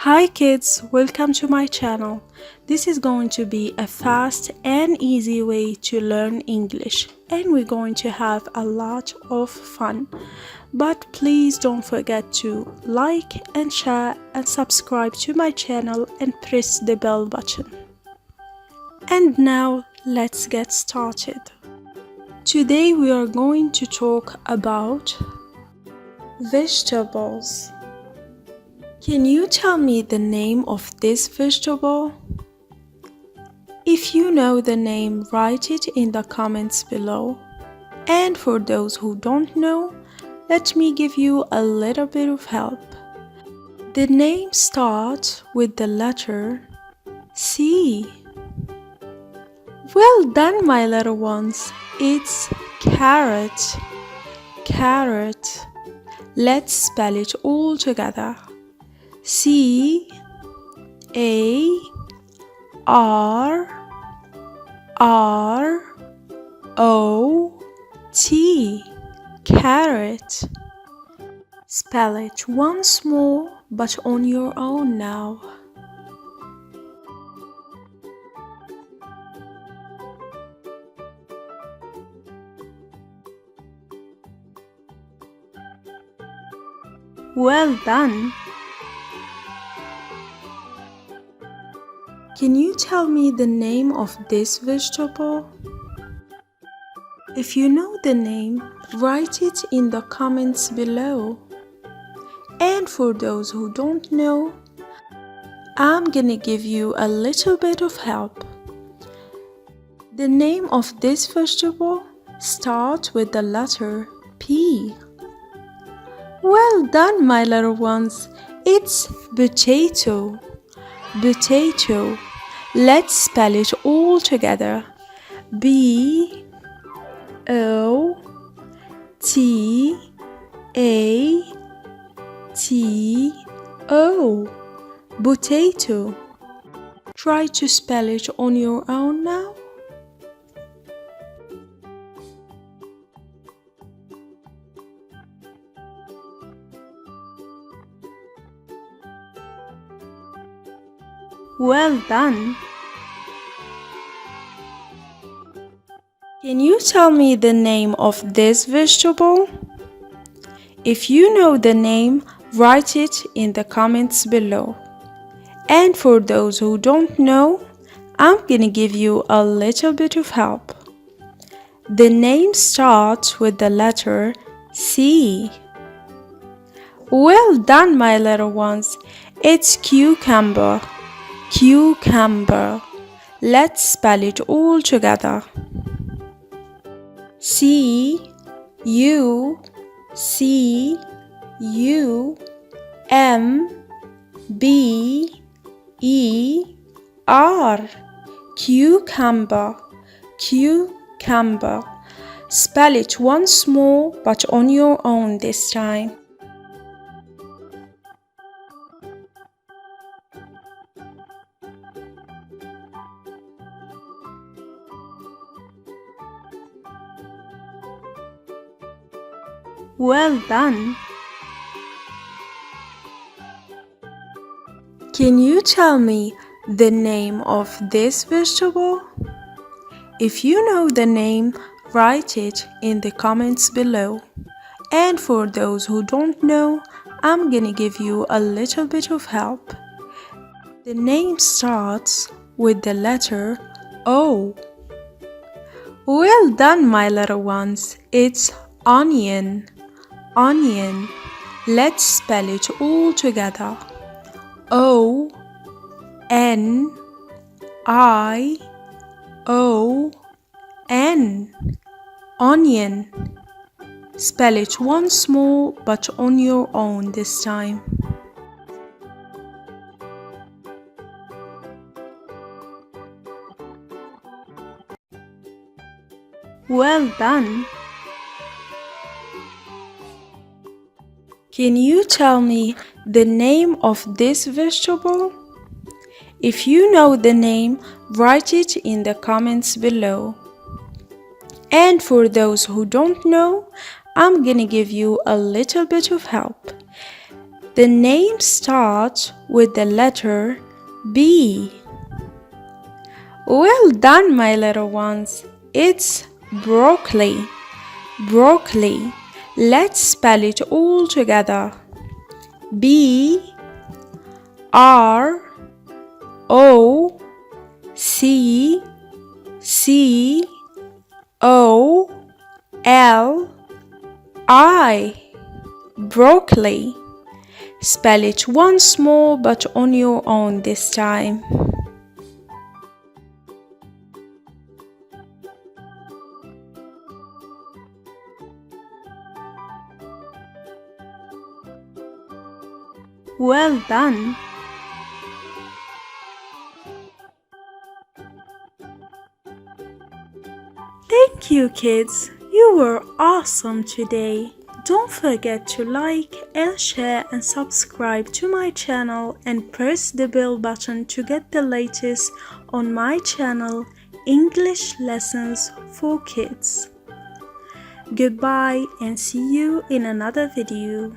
Hi kids, welcome to my channel. This is going to be a fast and easy way to learn English, and we're going to have a lot of fun. But please don't forget to like and share and subscribe to my channel and press the bell button. And now let's get started. Today we are going to talk about vegetables. Can you tell me the name of this vegetable? If you know the name, write it in the comments below. And for those who don't know, let me give you a little bit of help. The name starts with the letter C. Well done, my little ones. It's carrot. Carrot. Let's spell it all together. C A R R O T, carrot. Spell it once more, but on your own now. Well done. Can you tell me the name of this vegetable? If you know the name, write it in the comments below. And for those who don't know, I'm gonna give you a little bit of help. The name of this vegetable starts with the letter P. Well done, my little ones. It's potato. Potato. Let's spell it all together. B O T A T O. Potato. Try to spell it on your own now. Well done. Can you tell me the name of this vegetable? If you know the name, write it in the comments below. And for those who don't know, I'm gonna give you a little bit of help. The name starts with the letter C. Well done, my little ones. It's cucumber. Cucumber. Let's spell it all together. C U C U M B E R. Cucumber. Cucumber. Spell it once more, but on your own this time. Well done. Can you tell me the name of this vegetable? If you know the name, write it in the comments below. And for those who don't know, I'm gonna give you a little bit of help. The name starts with the letter O. Well done, my little ones. It's onion. Onion. Let's spell it all together. O N I O N. Onion. Spell it once more, but on your own this time. Well done. Can you tell me the name of this vegetable? If you know the name, write it in the comments below. And for those who don't know, I'm gonna give you a little bit of help. The name starts with the letter B. Well done, my little ones. It's broccoli. Broccoli. Let's spell it all together. B R O C C O L I. Broccoli. Spell it once more, but on your own this time. Well done. Thank you, kids. You were awesome today. Don't forget to like and share and subscribe to my channel and press the bell button to get the latest on my channel, English Lessons for Kids. Goodbye and see you in another video.